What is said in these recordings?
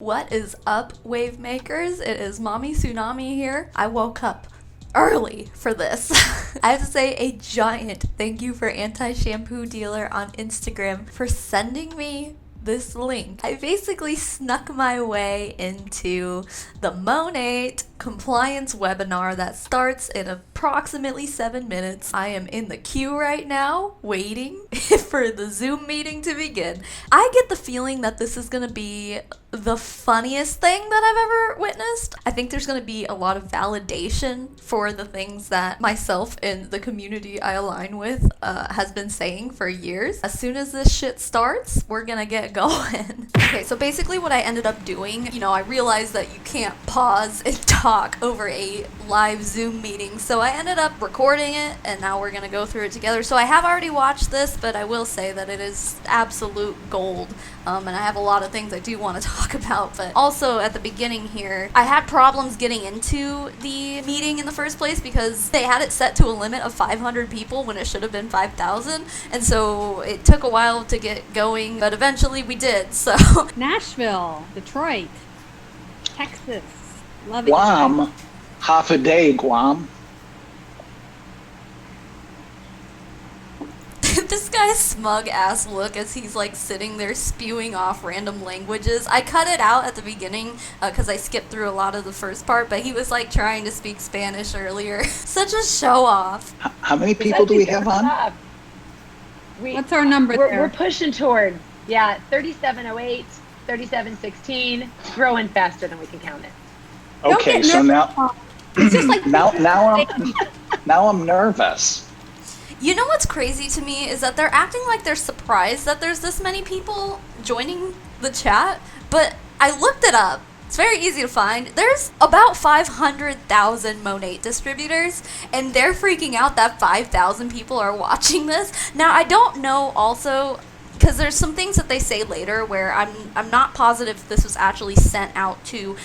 What is up, wave makers? It is Mommy Tsunami here. I woke up early for this. I have to say a giant thank you for Anti-Shampoo Dealer on Instagram for sending me this link. I basically snuck my way into the Monet compliance webinar that starts in approximately 7 minutes. I am in the queue right now, waiting for the Zoom meeting to begin. I get the feeling that this is gonna be the funniest thing that I've ever witnessed. I think there's gonna be a lot of validation for the things that myself and the community I align with has been saying for years. As soon as this shit starts, we're gonna get going. Okay, so basically what I ended up doing, I realized that you can't pause and talk over a live Zoom meeting, so I ended up recording it, and now we're gonna go through it together. So I have already watched this, but I will say that it is absolute gold, and I have a lot of things I do want to talk about. But also at the beginning here, I had problems getting into the meeting in the first place because they had it set to a limit of 500 people when it should have been 5,000, and so it took a while to get going, but eventually we did. So Nashville, Detroit, Texas, love it. Guam, half a day, Guam. This guy's smug ass look as he's like sitting there spewing off random languages. I cut it out at the beginning because I skipped through a lot of the first part, but he was like trying to speak Spanish earlier. Such a show off. How many people do we have on? What's our number there? We're pushing toward, 3708, 3716, growing faster than we can count it. Okay, so now, It's just like now I'm nervous. You know what's crazy to me is that they're acting like they're surprised that there's this many people joining the chat, but I looked it up. It's very easy to find. There's about 500,000 Monet distributors, and they're freaking out that 5,000 people are watching this. Now, I don't know also, because there's some things that they say later where I'm not positive if this was actually sent out to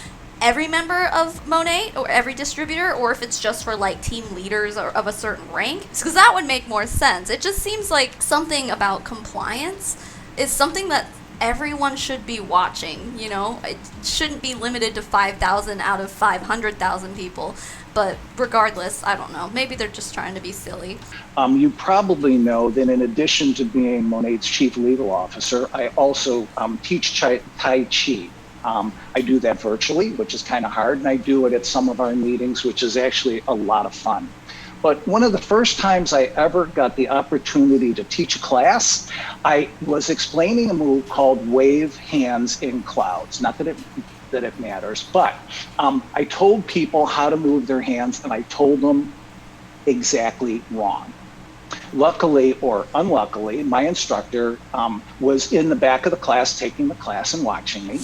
every member of Monet or every distributor, or if it's just for like team leaders or of a certain rank, because that would make more sense. It just seems like something about compliance is something that everyone should be watching. It shouldn't be limited to 5,000 out of 500,000 people. But regardless, I don't know. Maybe they're just trying to be silly. You probably know that in addition to being Monet's chief legal officer, I also teach Tai Chi. I do that virtually, which is kind of hard, and I do it at some of our meetings, which is actually a lot of fun. But one of the first times I ever got the opportunity to teach a class, I was explaining a move called wave hands in clouds. Not that it matters, but I told people how to move their hands, and I told them exactly wrong. Luckily or unluckily, my instructor was in the back of the class taking the class and watching me.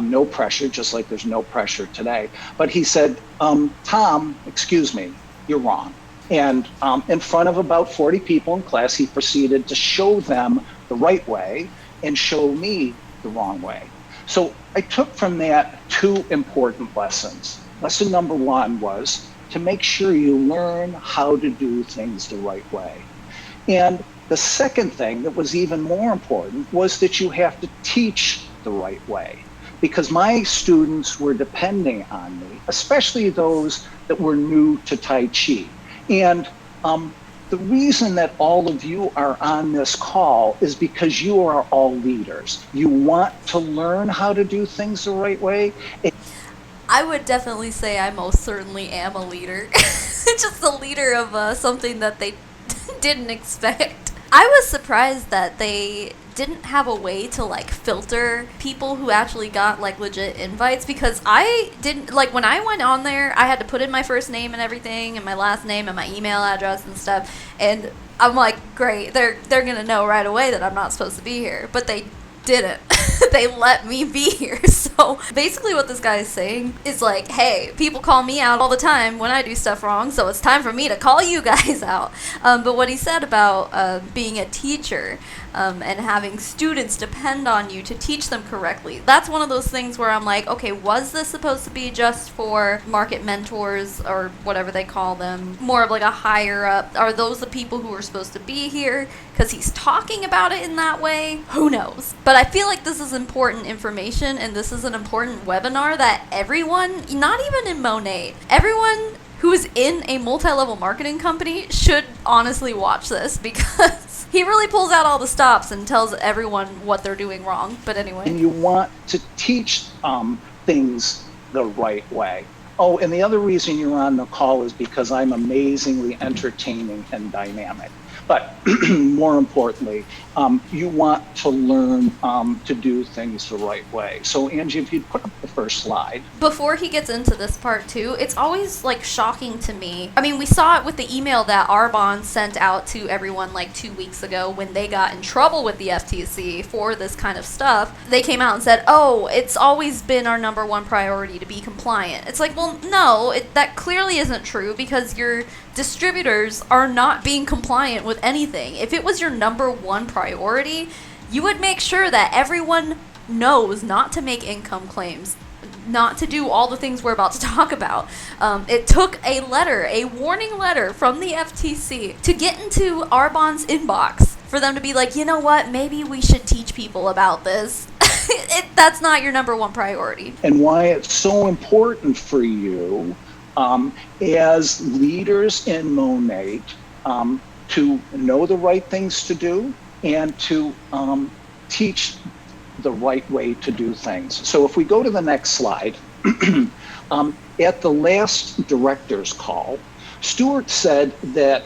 No pressure, just like there's no pressure today. But he said, Tom, excuse me, you're wrong. And in front of about 40 people in class, he proceeded to show them the right way and show me the wrong way. So I took from that two important lessons. Lesson number one was to make sure you learn how to do things the right way. And the second thing that was even more important was that you have to teach the right way, because my students were depending on me, especially those that were new to Tai Chi. And the reason that all of you are on this call is because you are all leaders. You want to learn how to do things the right way. I would definitely say I most certainly am a leader. Just a leader of something that they didn't expect. I was surprised that they didn't have a way to like filter people who actually got like legit invites, because I didn't, like, when I went on there, I had to put in my first name and everything and my last name and my email address and stuff, and I'm like, great, they're gonna know right away that I'm not supposed to be here, but they didn't. They let me be here. So basically what this guy is saying is like, hey, people call me out all the time when I do stuff wrong, so it's time for me to call you guys out. But what he said about being a teacher, and having students depend on you to teach them correctly. That's one of those things where I'm like, okay, was this supposed to be just for market mentors or whatever they call them, more of like a higher up? Are those the people who are supposed to be here because he's talking about it in that way? Who knows? But I feel like this is important information, and this is an important webinar that everyone, not even in Monet, everyone who is in a multi-level marketing company should honestly watch this, because he really pulls out all the stops and tells everyone what they're doing wrong. But anyway. And you want to teach things the right way. Oh, and the other reason you're on the call is because I'm amazingly entertaining and dynamic. But more importantly, you want to learn to do things the right way. So Angie, if you'd put up the first slide. Before he gets into this part too, it's always like shocking to me. I mean, we saw it with the email that Arbonne sent out to everyone like 2 weeks ago when they got in trouble with the FTC for this kind of stuff. They came out and said, oh, it's always been our number one priority to be compliant. It's like, well, no, that clearly isn't true, because your distributors are not being compliant with anything. If it was your number one priority, you would make sure that everyone knows not to make income claims, not to do all the things we're about to talk about. It took a warning letter from the FTC to get into Arbonne's inbox for them to be like, you know what, maybe we should teach people about this. That's not your number one priority. And why it's so important for you as leaders in Monet to know the right things to do and to teach the right way to do things. So if we go to the next slide, at the last director's call, Stuart said that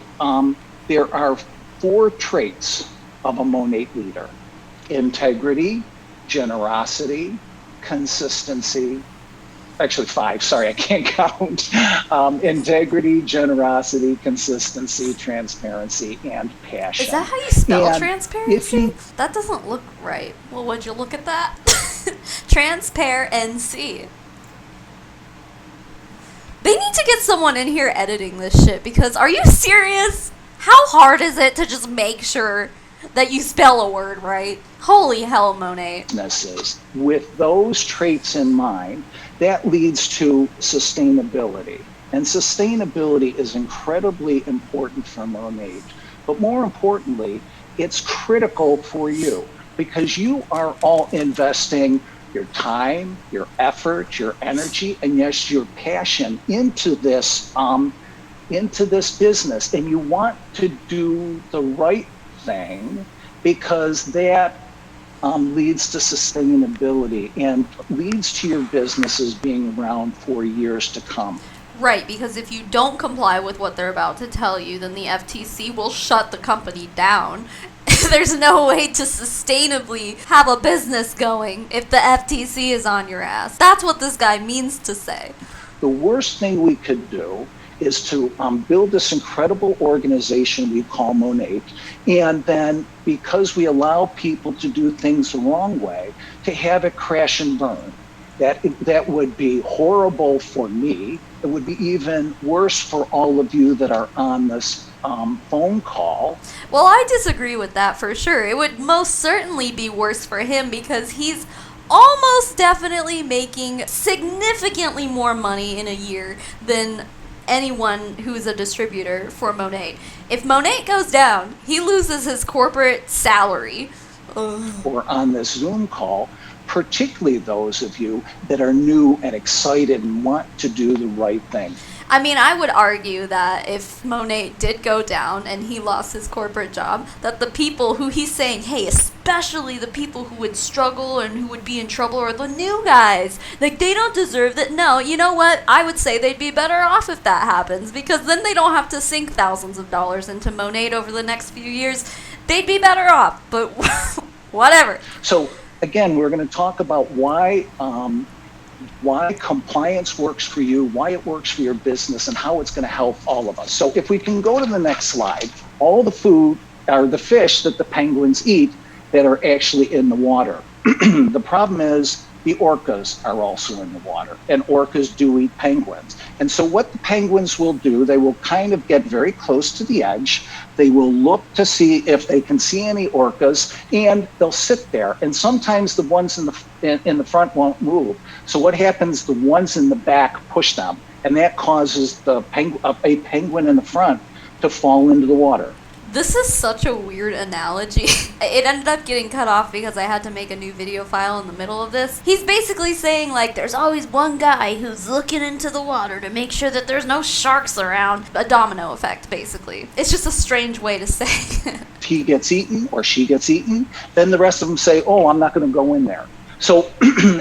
there are 4 traits of a Monet leader: integrity, generosity, consistency. Actually 5, sorry, I can't count. Integrity, generosity, consistency, transparency, and passion. Is that how you spell transparency? That doesn't look right. Well, would you look at that? Transparency. They need to get someone in here editing this shit, because are you serious? How hard is it to just make sure that you spell a word right? Holy hell, Monet. With those traits in mind, that leads to sustainability. And sustainability is incredibly important for Monet. But more importantly, it's critical for you, because you are all investing your time, your effort, your energy, and yes, your passion into this business. And you want to do the right thing, because that leads to sustainability and leads to your businesses being around for years to come. Right, because if you don't comply with what they're about to tell you, then the FTC will shut the company down. There's no way to sustainably have a business going if the FTC is on your ass. That's what this guy means to say. The worst thing we could do is to build this incredible organization we call Monet, and then, because we allow people to do things the wrong way, to have it crash and burn. That would be horrible for me. It would be even worse for all of you that are on this phone call. Well, I disagree with that for sure. It would most certainly be worse for him, because he's almost definitely making significantly more money in a year than anyone who's a distributor for Monet. If Monet goes down, he loses his corporate salary. Or on this Zoom call, particularly those of you that are new and excited and want to do the right thing. I mean, I would argue that if Monet did go down and he lost his corporate job, that the people who he's saying, hey, especially the people who would struggle and who would be in trouble are the new guys. Like, they don't deserve that. No, you know what? I would say they'd be better off if that happens, because then they don't have to sink thousands of dollars into Monet over the next few years. They'd be better off, but whatever. So, again, we're going to talk about why compliance works for you, why it works for your business, and how it's going to help all of us. So if we can go to the next slide, all the food are the fish that the penguins eat that are actually in the water. The problem is the orcas are also in the water, and orcas do eat penguins. And so what the penguins will do, they will kind of get very close to the edge. They will look to see if they can see any orcas, and they'll sit there. And sometimes the ones in the front won't move. So what happens, the ones in the back push them, and that causes a penguin in the front to fall into the water. This is such a weird analogy. It ended up getting cut off because I had to make a new video file in the middle of this. He's basically saying, like, there's always one guy who's looking into the water to make sure that there's no sharks around. A domino effect, basically. It's just a strange way to say it. He gets eaten or she gets eaten, then the rest of them say, oh, I'm not going to go in there. So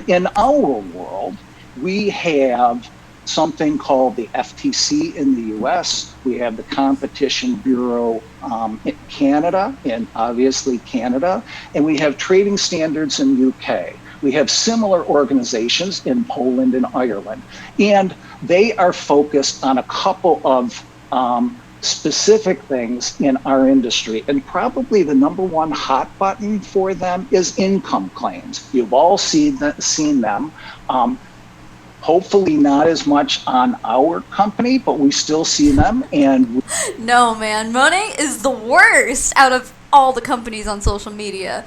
in our world, we have something called the FTC in the US. We have the Competition Bureau in Canada, and obviously Canada, and we have trading standards in UK. We have similar organizations in Poland and Ireland, and they are focused on a couple of specific things in our industry. And probably the number one hot button for them is income claims. You've all seen them. Hopefully not as much on our company, but we still see them. And no, man, Monet is the worst out of all the companies on social media.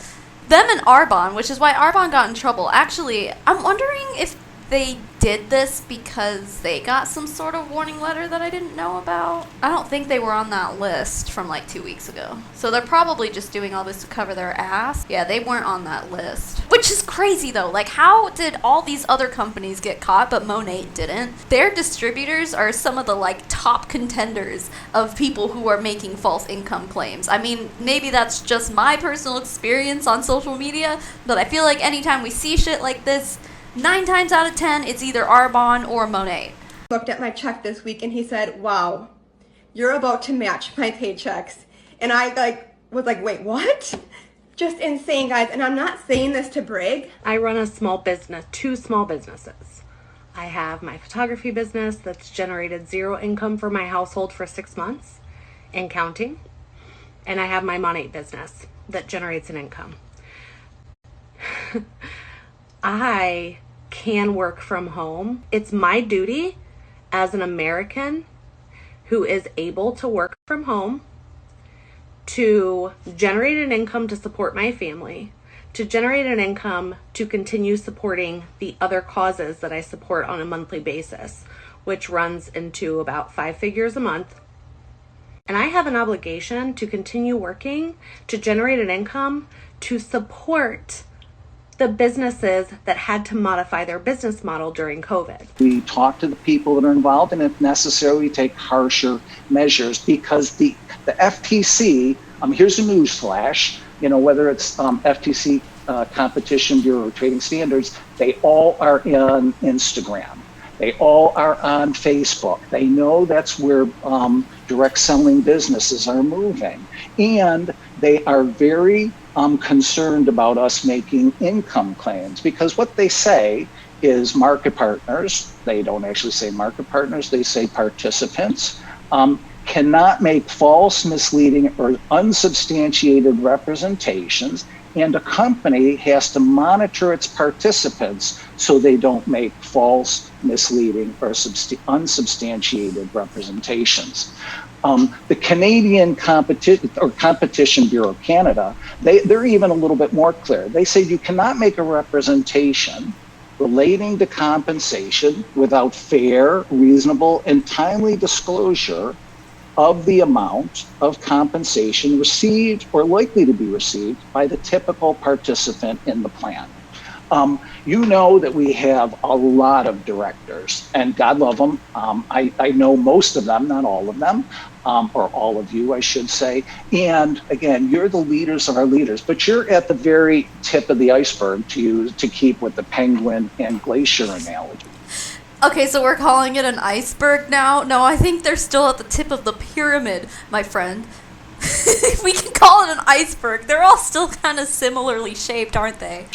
Them and Arbonne, which is why Arbonne got in trouble. Actually, I'm wondering if they did this because they got some sort of warning letter that I didn't know about. I don't think they were on that list from like 2 weeks ago. So they're probably just doing all this to cover their ass. Yeah, they weren't on that list. Which is crazy though. Like, how did all these other companies get caught but Monet didn't? Their distributors are some of the like top contenders of people who are making false income claims. I mean, maybe that's just my personal experience on social media, but I feel like anytime we see shit like this, 9 times out of 10, it's either Arbonne or Monet. Looked at my check this week and he said, wow, you're about to match my paychecks. And I was like, wait, what? Just insane, guys. And I'm not saying this to brag. I run a small business, 2 small businesses. I have my photography business that's generated 0 income for my household for 6 months and counting. And I have my Monet business that generates an income. I can work from home. It's my duty as an American who is able to work from home to generate an income to support my family, to generate an income to continue supporting the other causes that I support on a monthly basis, which runs into about 5 figures a month. And I have an obligation to continue working to generate an income to support the businesses that had to modify their business model during COVID. We talk to the people that are involved, and if necessary, we take harsher measures because the FTC, here's a news flash, whether it's FTC, Competition Bureau, Trading Standards, they all are on Instagram. They all are on Facebook. They know that's where direct selling businesses are moving. And they are very concerned about us making income claims because what they say is market partners, they don't actually say market partners, they say participants, cannot make false, misleading, or unsubstantiated representations, and a company has to monitor its participants so they don't make false, misleading, or unsubstantiated representations. The Canadian Competition Bureau of Canada, they're even a little bit more clear. They say you cannot make a representation relating to compensation without fair, reasonable, and timely disclosure of the amount of compensation received or likely to be received by the typical participant in the plan. You know that we have a lot of directors, and God love them. I know most of them, not all of them, or all of you, I should say. And again, you're the leaders of our leaders, but you're at the very tip of the iceberg, to keep with the penguin and glacier analogy. Okay, so we're calling it an iceberg now? No, I think they're still at the tip of the pyramid, my friend. We can call it an iceberg. They're all still kind of similarly shaped, aren't they?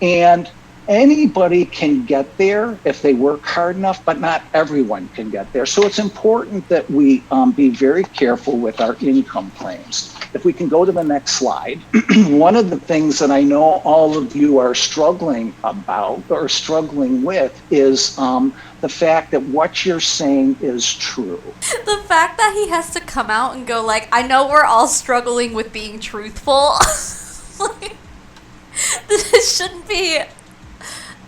And Anybody can get there if they work hard enough, but not everyone can get there. So it's important that we be very careful with our income claims. If we can go to the next slide, one of the things that I know all of you are struggling about or struggling with is the fact that what you're saying is true. The fact that he has to come out and go like, I know we're all struggling with being truthful. Like, this shouldn't be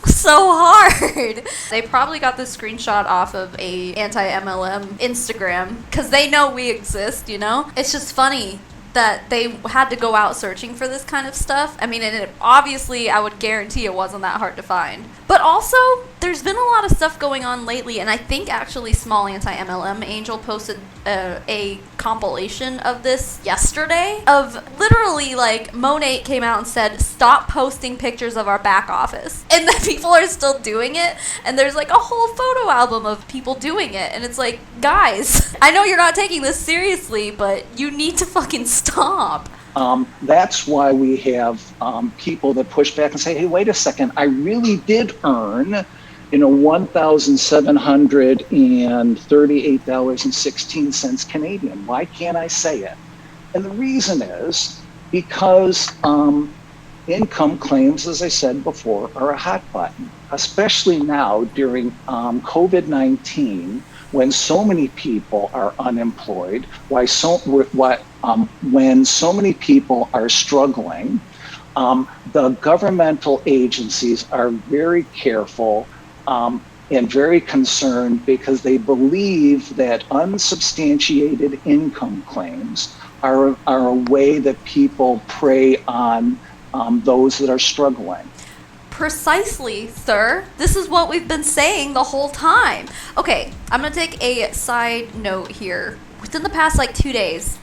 so hard. They probably got this screenshot off of a anti-MLM Instagram because they know we exist, you know? It's just funny that they had to go out searching for this kind of stuff. I mean, and obviously I would guarantee it wasn't that hard to find. But also, there's been a lot of stuff going on lately, and I think actually Small Anti-MLM Angel posted a compilation of this yesterday of literally like Monet came out and said, stop posting pictures of our back office. And then people are still doing it, and there's like a whole photo album of people doing it, and it's like, guys, I know you're not taking this seriously, but you need to fucking stop. That's why we have people that push back and say, hey, wait a second, I really did earn, $1,738.16 Canadian. Why can't I say it? And the reason is because income claims, as I said before, are a hot button, especially now during COVID-19, when so many people are unemployed, when so many people are struggling. The governmental agencies are very careful and very concerned because they believe that unsubstantiated income claims are a way that people prey on those that are struggling. Precisely, sir. This is what we've been saying the whole time. Okay, I'm gonna take a side note here. Within the past 2 days,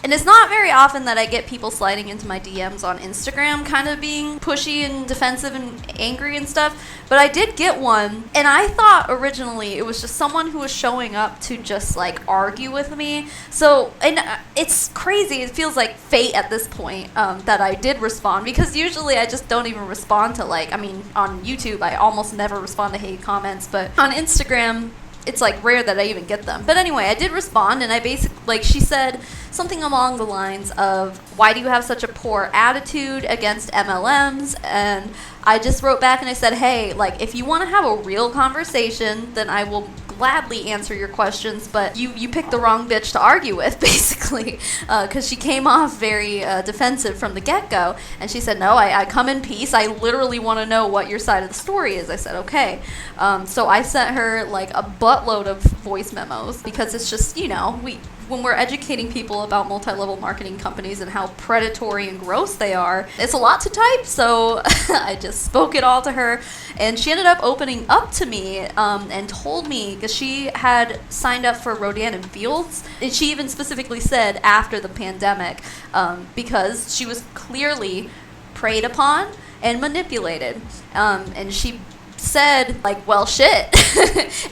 and it's not very often that I get people sliding into my DMs on Instagram kind of being pushy and defensive and angry and stuff, but I did get one, and I thought originally it was just someone who was showing up to just argue with me. So, and it's crazy, it feels like fate at this point that I did respond, because usually I just don't even respond to on YouTube I almost never respond to hate comments, but on Instagram it's rare that I even get them. But anyway, I did respond, and I basically, she said something along the lines of, why do you have such a poor attitude against MLMs? And I just wrote back and I said, hey, if you want to have a real conversation, then I will gladly answer your questions, but you picked the wrong bitch to argue with, basically, because she came off very defensive from the get-go, and she said, no, I come in peace, I literally want to know what your side of the story is. I said, okay. So I sent her a buttload of voice memos, because it's just, when we're educating people about multi-level marketing companies and how predatory and gross they are, it's a lot to type, so I just spoke it all to her, and she ended up opening up to me and told me, because she had signed up for Rodan and Fields, and she even specifically said after the pandemic, because she was clearly preyed upon and manipulated, and she said, well, shit,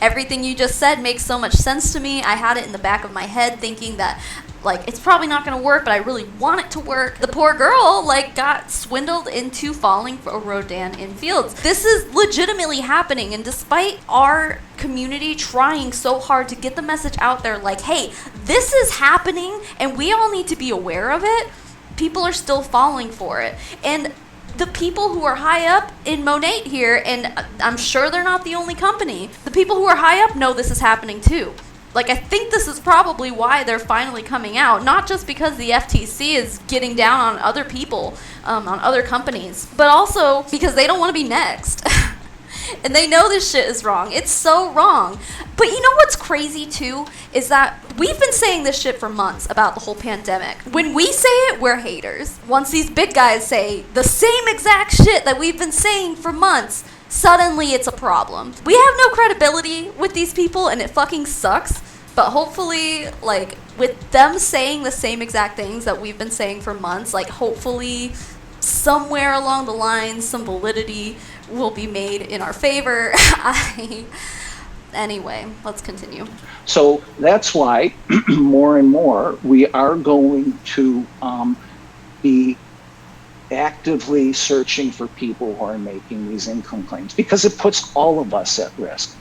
everything you just said makes so much sense to me. I had it in the back of my head thinking that, it's probably not going to work, but I really want it to work. The poor girl, got swindled into falling for Rodan in Fields. This is legitimately happening, and despite our community trying so hard to get the message out there, hey, this is happening, and we all need to be aware of it, people are still falling for it. And the people who are high up in Monet here, and I'm sure they're not the only company, the people who are high up know this is happening too. I think this is probably why they're finally coming out, not just because the FTC is getting down on other people, on other companies, but also because they don't want to be next. And they know this shit is wrong. It's so wrong. But you know what's crazy too? Is that we've been saying this shit for months about the whole pandemic. When we say it, we're haters. Once these big guys say the same exact shit that we've been saying for months, suddenly it's a problem. We have no credibility with these people, and it fucking sucks. But hopefully, with them saying the same exact things that we've been saying for months, hopefully somewhere along the line, some validity will be made in our favor. Anyway, let's continue. So that's why more and more we are going to be actively searching for people who are making these income claims, because it puts all of us at risk.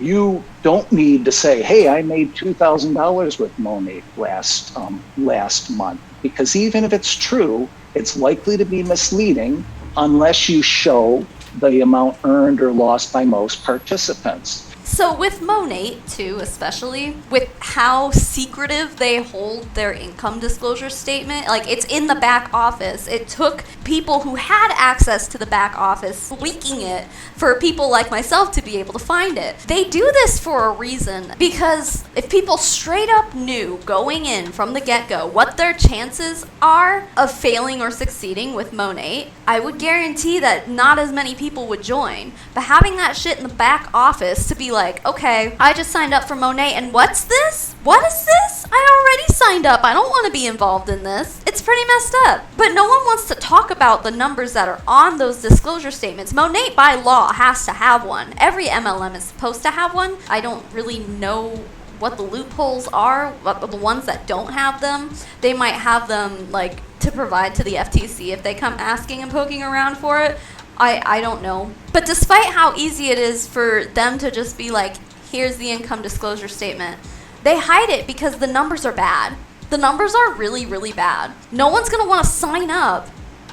You don't need to say, hey, I made $2,000 with Monet last month, because even if it's true, it's likely to be misleading unless you show the amount earned or lost by most participants. So with Monet too, especially with how secretive they hold their income disclosure statement, like it's in the back office. It took people who had access to the back office leaking it for people like myself to be able to find it. They do this for a reason, because if people straight up knew going in from the get-go what their chances are of failing or succeeding with Monet, I would guarantee that not as many people would join. But having that shit in the back office to be like, okay, I just signed up for Monet, and what's this? What is this? I already signed up. I don't want to be involved in this. It's pretty messed up. But no one wants to talk about the numbers that are on those disclosure statements. Monet, by law, has to have one. Every MLM is supposed to have one. I don't really know what the loopholes are, but the ones that don't have them, they might have them like to provide to the FTC if they come asking and poking around for it. I don't know. But despite how easy it is for them to just be like, here's the income disclosure statement, they hide it because the numbers are bad. The numbers are really, really bad. No one's going to want to sign up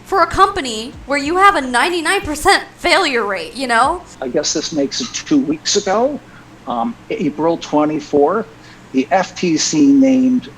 for a company where you have a 99% failure rate, you know? I guess this makes it 2 weeks ago, April 24th, the FTC named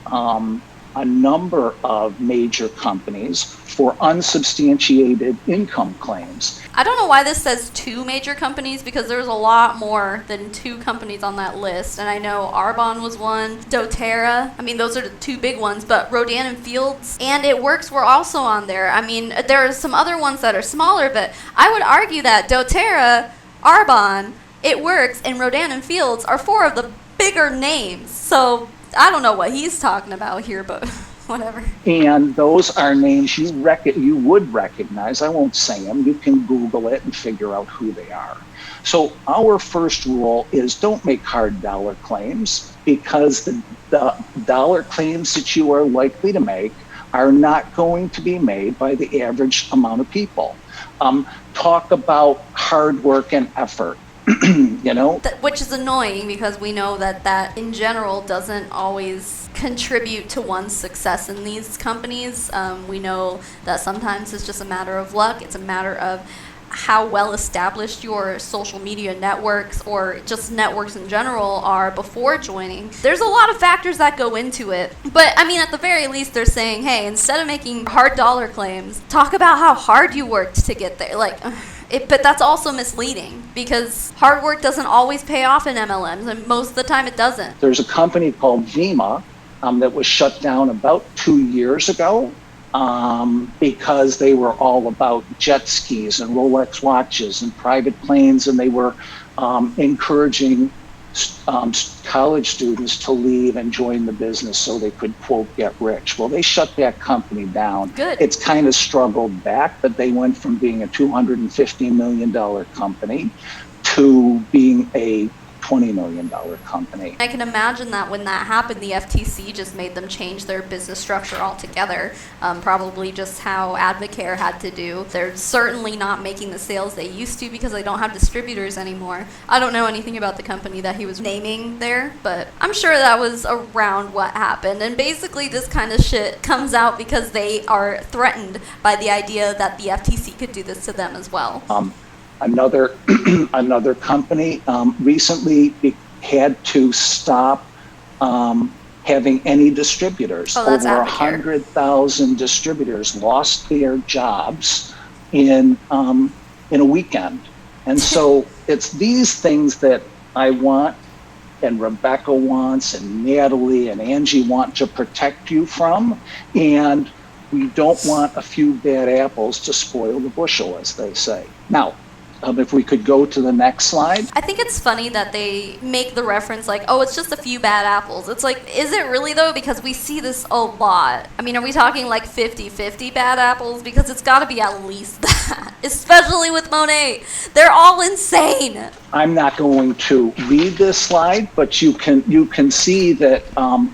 a number of major companies for unsubstantiated income claims. I don't know why this says 2 major companies, because there's a lot more than 2 companies on that list. And I know Arbonne was one, doTERRA. I mean, those are the 2 big ones, but Rodan and Fields and It Works were also on there. I mean, there are some other ones that are smaller, but I would argue that doTERRA, Arbonne, It Works, and Rodan and Fields are 4 of the bigger names. So I don't know what he's talking about here, but whatever. And those are names you would recognize. I won't say them. You can Google it and figure out who they are. So our first rule is don't make hard dollar claims, because the dollar claims that you are likely to make are not going to be made by the average amount of people. Talk about hard work and effort. You know, which is annoying, because we know that in general doesn't always contribute to one's success in these companies. We know that sometimes it's just a matter of luck. It's a matter of how well established your social media networks or just networks in general are before joining. There's a lot of factors that go into it. But I mean, at the very least, they're saying, hey, instead of making hard dollar claims, talk about how hard you worked to get there. But that's also misleading, because hard work doesn't always pay off in MLMs, and most of the time it doesn't. There's a company called Vima that was shut down about 2 years ago because they were all about jet skis and Rolex watches and private planes, and they were encouraging college students to leave and join the business so they could, quote, get rich. Well, they shut that company down. Good. It's kind of struggled back, but they went from being a $250 million company to being a $20 million company. I can imagine that when that happened, the FTC just made them change their business structure altogether. Probably just how Advocare had to do. They're certainly not making the sales they used to because they don't have distributors anymore. I don't know anything about the company that he was naming there, but I'm sure that was around what happened. And basically this kind of shit comes out because they are threatened by the idea that the FTC could do this to them as well. Another company recently had to stop having any distributors. Oh, that's Over Advocare. 100,000 distributors lost their jobs in a weekend. And so it's these things that I want, and Rebecca wants, and Natalie and Angie want to protect you from. And we don't want a few bad apples to spoil the bushel, as they say. Now, if we could go to the next slide. I think it's funny that they make the reference like, oh, it's just a few bad apples. It's like, is it really though? Because we see this a lot. I mean, are we talking like 50-50 bad apples? Because it's got to be at least that, especially with Monet. They're all insane. I'm not going to read this slide, but you can see that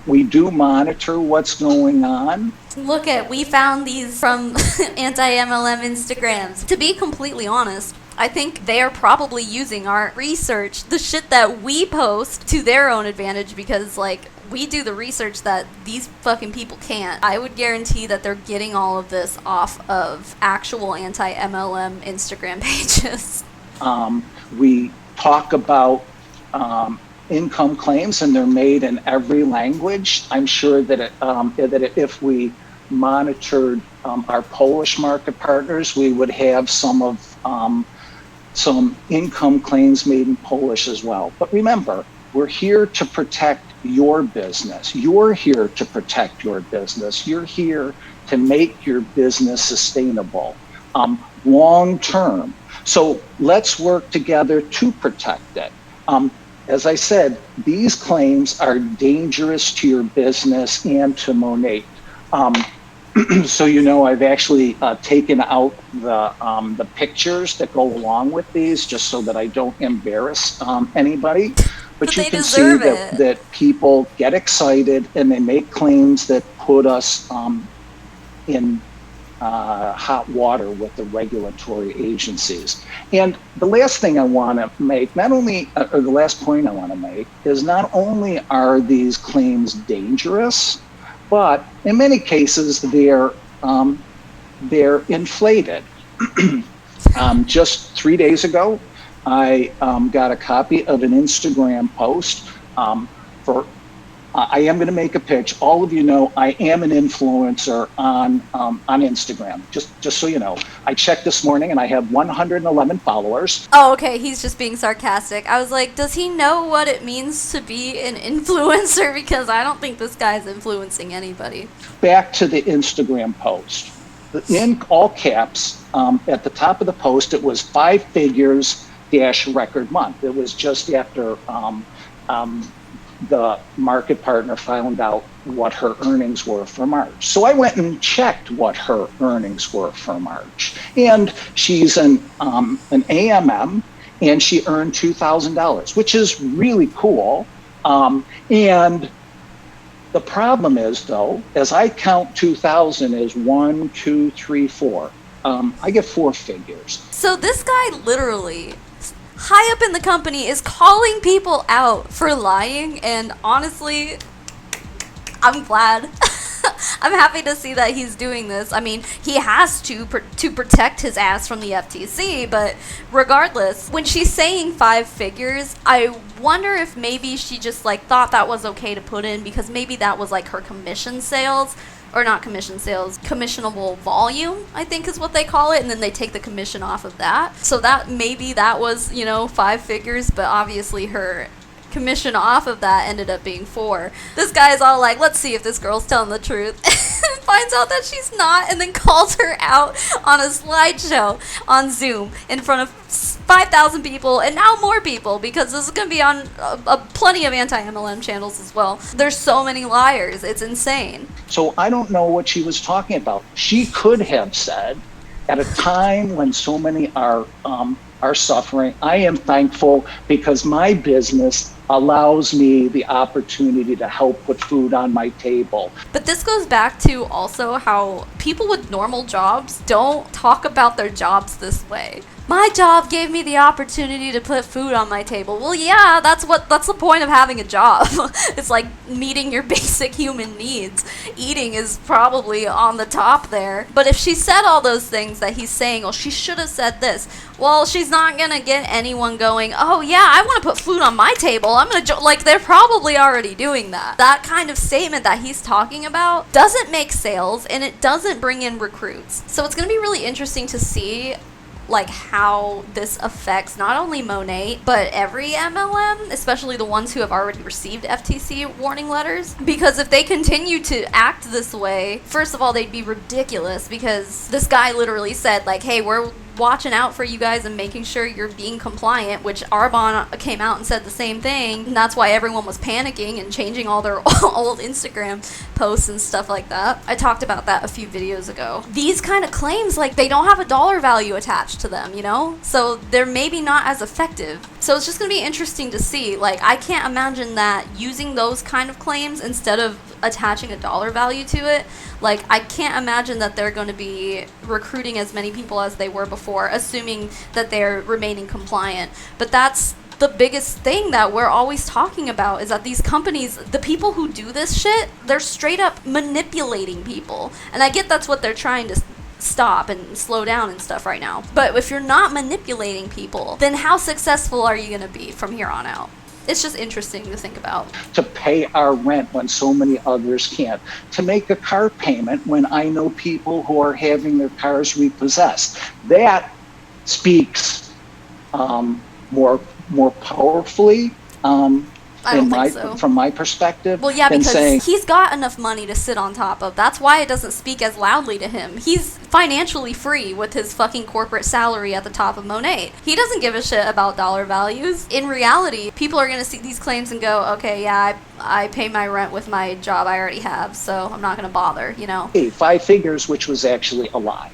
we do monitor what's going on. Look at, we found these from anti-MLM Instagrams. To be completely honest, I think they're probably using our research, the shit that we post, to their own advantage, because, like, we do the research that these fucking people can't. I would guarantee that they're getting all of this off of actual anti-MLM Instagram pages. We talk about income claims, and they're made in every language. I'm sure that if we monitored our Polish market partners, we would have some income claims made in Polish as well. But remember, we're here to protect your business. You're here to protect your business. You're here to make your business sustainable, long term. So let's work together to protect it. As I said, these claims are dangerous to your business and to Monet. So I've actually taken out the pictures that go along with these, just so that I don't embarrass anybody. But you can see that people get excited and they make claims that put us in hot water with the regulatory agencies. And the last thing I want to make, the last point I want to make, is not only are these claims dangerous, but in many cases they're inflated. Just 3 days ago, I got a copy of an Instagram post I am going to make a pitch. All of you know I am an influencer on Instagram. Just so you know, I checked this morning and I have 111 followers. Oh, okay. He's just being sarcastic. I was like, does he know what it means to be an influencer? Because I don't think this guy's influencing anybody. Back to the Instagram post. In all caps, at the top of the post, it was 5 figures -record month. It was just after the market partner found out what her earnings were for March. So I went and checked what her earnings were for March. And she's an AMM, and she earned $2,000, which is really cool. And the problem is, though, as I count 2,000 as 1, 2, 3, 4, I get 4 figures. So this guy literally, high up in the company, is calling people out for lying, and honestly, I'm glad. I'm happy to see that he's doing this. I mean, he has to protect his ass from the FTC, but regardless, when she's saying 5 figures, I wonder if maybe she just thought that was okay to put in, because maybe that was her commission sales. Or not commission sales, commissionable volume, I think is what they call it, and then they take the commission off of that. So that maybe that was, 5 figures, but obviously her commission off of that ended up being 4. This guy's all like, let's see if this girl's telling the truth. Finds out that she's not, and then calls her out on a slideshow on Zoom in front of 5,000 people, and now more people, because this is going to be on plenty of anti-MLM channels as well. There's so many liars. It's insane. So I don't know what she was talking about. She could have said, at a time when so many are suffering, I am thankful because my business allows me the opportunity to help put food on my table. But this goes back to also how people with normal jobs don't talk about their jobs this way. My job gave me the opportunity to put food on my table. Well, yeah, that's the point of having a job. It's like meeting your basic human needs. Eating is probably on the top there. But if she said all those things that he's saying, well, she should have said this. Well, she's not going to get anyone going, oh, yeah, I want to put food on my table. I'm going to, they're probably already doing that. That kind of statement that he's talking about doesn't make sales, and it doesn't bring in recruits. So it's going to be really interesting to see how this affects not only Monet, but every MLM, especially the ones who have already received FTC warning letters. Because if they continue to act this way, first of all, they'd be ridiculous, because this guy literally said, hey, we're watching out for you guys and making sure you're being compliant, which Arbonne came out and said the same thing, and that's why everyone was panicking and changing all their old Instagram posts and stuff like that. I talked about that a few videos ago. These kind of claims, they don't have a dollar value attached to them, so they're maybe not as effective. So it's just gonna be interesting to see. I can't imagine that using those kind of claims instead of attaching a dollar value to it. Like, I can't imagine that they're going to be recruiting as many people as they were before, assuming that they're remaining compliant. But that's the biggest thing that we're always talking about, is that these companies, the people who do this shit, they're straight up manipulating people. And I get that's what they're trying to stop and slow down and stuff right now. But if you're not manipulating people, then how successful are you going to be from here on out? It's just interesting to think about. To pay our rent when so many others can't. To make a car payment when I know people who are having their cars repossessed. That speaks more powerfully I don't think so. from my perspective. Well, yeah, because saying, he's got enough money to sit on top of. That's why it doesn't speak as loudly to him. He's financially free with his fucking corporate salary at the top of Monet. He doesn't give a shit about dollar values. In reality, people are going to see these claims and go, okay, yeah, I pay my rent with my job I already have, so I'm not going to bother, you know? 5 figures, which was actually a lie.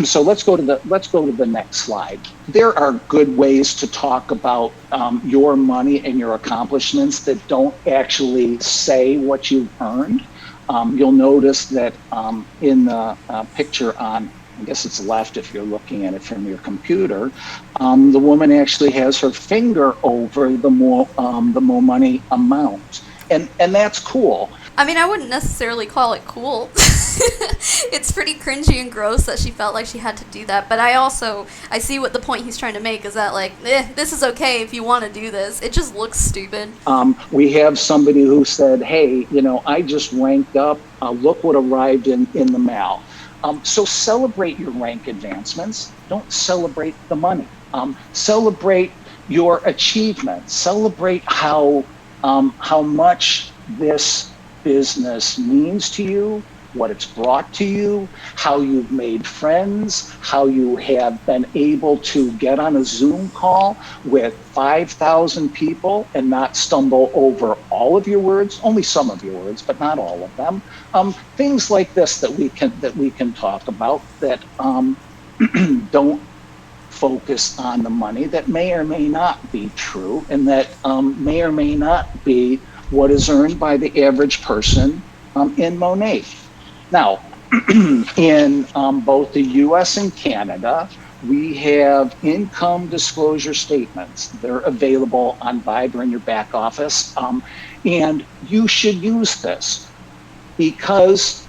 So let's go to the next slide. There are good ways to talk about your money and your accomplishments that don't actually say what you've earned. You'll notice that in the picture on, I guess it's left if you're looking at it from your computer, the woman actually has her finger over the more money amount, and that's cool. I mean, I wouldn't necessarily call it cool. It's pretty cringy and gross that she felt like she had to do that. But I see what the point he's trying to make is that, like, this is okay if you want to do this. It just looks stupid. We have somebody who said, hey, I just ranked up. Look what arrived in the mail. So celebrate your rank advancements. Don't celebrate the money. Celebrate your achievements. Celebrate how much this business means to you, what it's brought to you, how you've made friends, how you have been able to get on a Zoom call with 5,000 people and not stumble over all of your words, only some of your words, but not all of them. Things like this that we can talk about that don't focus on the money, that may or may not be true, and that may or may not be what is earned by the average person in Monet. Now, in both the US and Canada, we have income disclosure statements. They're available on Viber in your back office. And you should use this because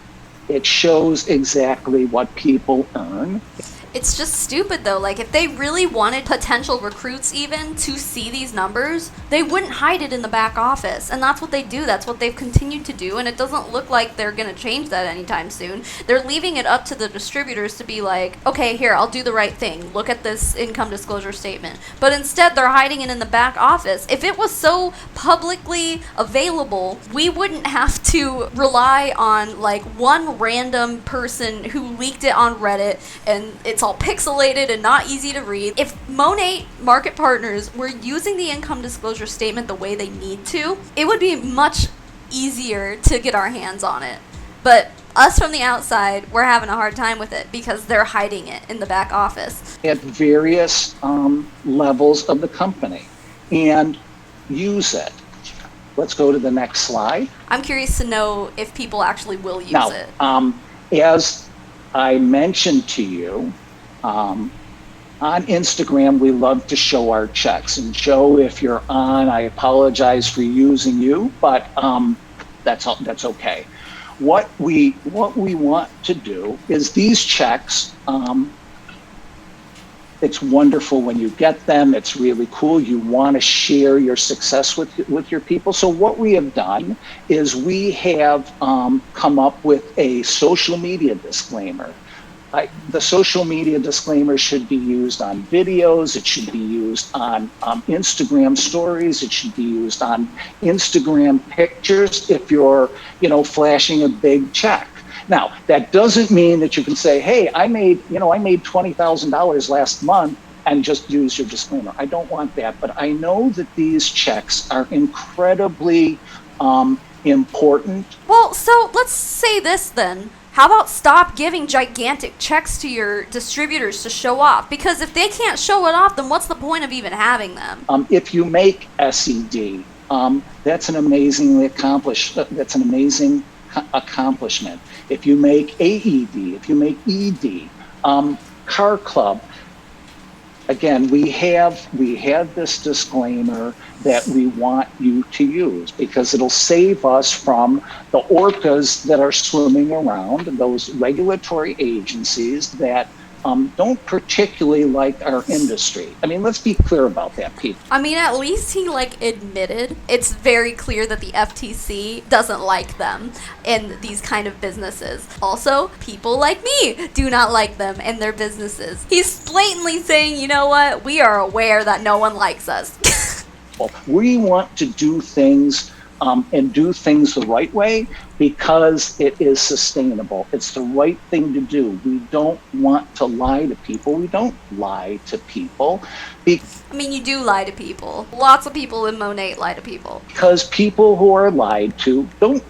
it shows exactly what people earn. It's just stupid, though. Like, if they really wanted potential recruits even to see these numbers, they wouldn't hide it in the back office. And that's what they do. That's what they've continued to do. And it doesn't look like they're going to change that anytime soon. They're leaving it up to the distributors to be like, okay, here, I'll do the right thing. Look at this income disclosure statement. But instead, they're hiding it in the back office. If it was so publicly available, we wouldn't have to rely on, like, one random person who leaked it on Reddit and it's all pixelated and not easy to read. If Monet Market Partners were using the income disclosure statement the way they need to, it would be much easier to get our hands on it. But us from the outside, we're having a hard time with it because they're hiding it in the back office. At various levels of the company, and use it. Let's go to the next slide. I'm curious to know if people actually will use now, it. As I mentioned to you, on Instagram, we love to show our checks. And Joe, if you're on, I apologize for using you, but that's okay. What we want to do is these checks. It's wonderful when you get them. It's really cool. You want to share your success with your people. So what we have done is we have come up with a social media disclaimer. The social media disclaimer should be used on videos. It should be used on Instagram stories. It should be used on Instagram pictures if you're, flashing a big check. Now, that doesn't mean that you can say, hey, I made $20,000 last month and just use your disclaimer. I don't want that, but I know that these checks are incredibly important. Well, so let's say this then. How about stop giving gigantic checks to your distributors to show off? Because if they can't show it off, then what's the point of even having them? If you make SED, that's an amazing accomplishment. If you make AED, if you make ED, car club, again, we have this disclaimer that we want you to use because it'll save us from the orcas that are swimming around, those regulatory agencies that don't particularly like our industry. I mean, let's be clear about that, people. I mean, at least he admitted it's very clear that the FTC doesn't like them and these kind of businesses. Also, people like me do not like them and their businesses. He's blatantly saying, you know what? We are aware that no one likes us. We want to do things and do things the right way because it is sustainable. It's the right thing to do. We don't want to lie to people. We don't lie to people. I mean, you do lie to people. Lots of people in Monet lie to people. Because people who are lied to don't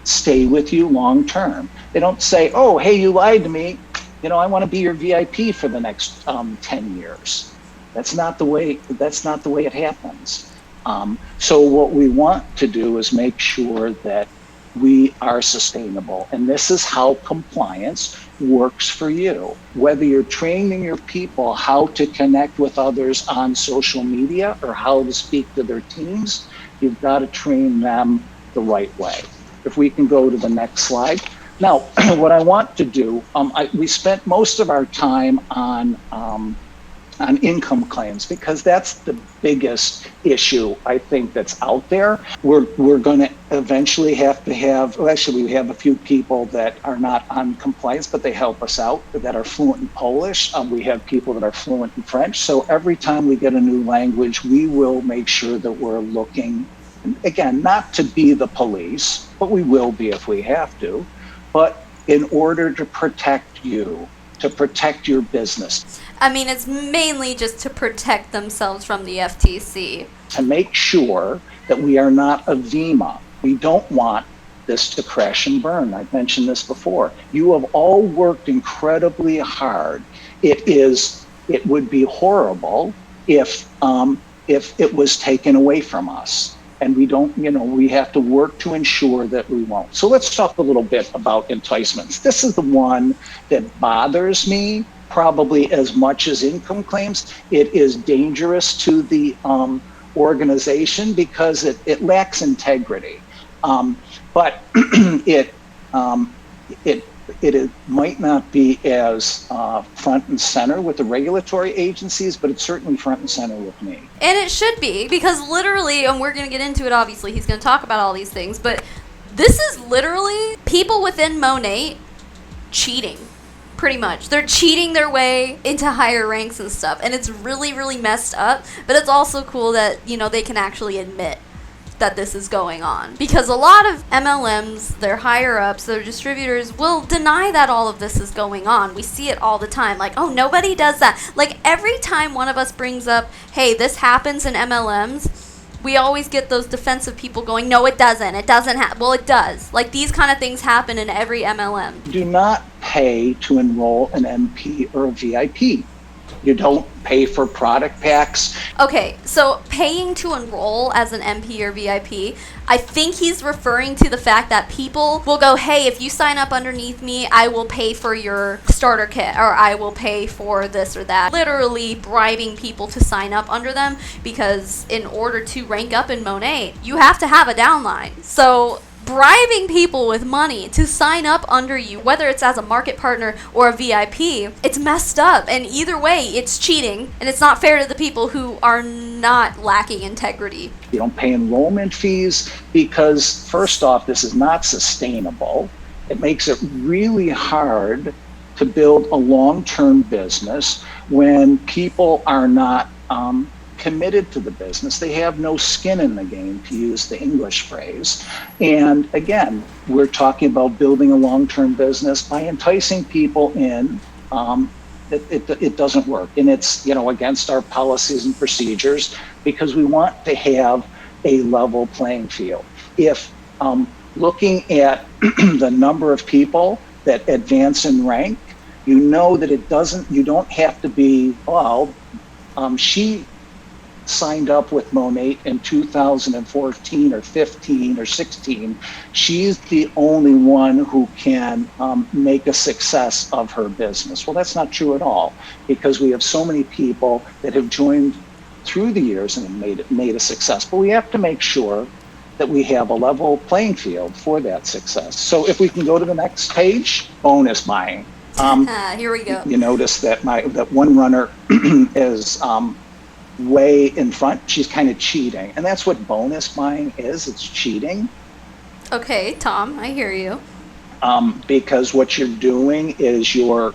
stay with you long term. They don't say, oh, hey, you lied to me. You know, I want to be your VIP for the next 10 years. That's not the way it happens. So what we want to do is make sure that we are sustainable. And this is how compliance works for you. Whether you're training your people how to connect with others on social media or how to speak to their teams, you've got to train them the right way. If we can go to the next slide. Now, what I want to do, we spent most of our time on income claims because that's the biggest issue I think that's out there. We're going to eventually have to have, well, actually we have a few people that are not on compliance, but they help us out, that are fluent in Polish. We have people that are fluent in French. So every time we get a new language, we will make sure that we're looking, again, not to be the police, but we will be if we have to, but in order to protect you, to protect your business. I mean, it's mainly just to protect themselves from the FTC. To make sure that we are not a VEMA. We don't want this to crash and burn. I've mentioned this before. You have all worked incredibly hard. It would be horrible if it was taken away from us. And we don't, we have to work to ensure that we won't. So let's talk a little bit about enticements. This is the one that bothers me probably as much as income claims. It is dangerous to the organization because it lacks integrity. But it might not be as front and center with the regulatory agencies, but it's certainly front and center with me. And it should be, because literally, and we're going to get into it obviously, he's going to talk about all these things, but this is literally people within Monet cheating, pretty much. They're cheating their way into higher ranks and stuff, and it's really, really messed up, but it's also cool that, they can actually admit that this is going on, because a lot of MLMs, their higher ups, their distributors will deny that all of this is going on. We see it all the time, like, oh, nobody does that. Like, every time one of us brings up, hey, this happens in MLMs, we always get those defensive people going, no, it doesn't. It doesn't well, it does. Like, these kind of things happen in every MLM. Do not pay to enroll an MP or a VIP. You don't pay for product packs. Okay, so paying to enroll as an MP or VIP, I think he's referring to the fact that people will go, hey, if you sign up underneath me, I will pay for your starter kit, or I will pay for this or that. Literally bribing people to sign up under them, because in order to rank up in Monet, you have to have a downline. So bribing people with money to sign up under you, whether it's as a market partner or a VIP, it's messed up. And either way, it's cheating, and it's not fair to the people who are not lacking integrity. You don't pay enrollment fees because, first off, this is not sustainable. It makes it really hard to build a long-term business when people are not committed to the business. They have no skin in the game, to use the English phrase. And again, we're talking about building a long-term business by enticing people in. It doesn't work, and it's against our policies and procedures, because we want to have a level playing field. If looking at the number of people that advance in rank, you know that you don't have to be, signed up with Monet in 2014 or 15 or 16, she's the only one who can make a success of her business. Well, that's not true at all, because we have so many people that have joined through the years and made a success. But we have to make sure that we have a level playing field for that success. So if we can go to the next page, bonus buying. Here we go. You notice that that one runner is way in front. She's kind of cheating, and that's what bonus buying is. It's cheating. Okay, Tom, I hear you. Because what you're doing is you're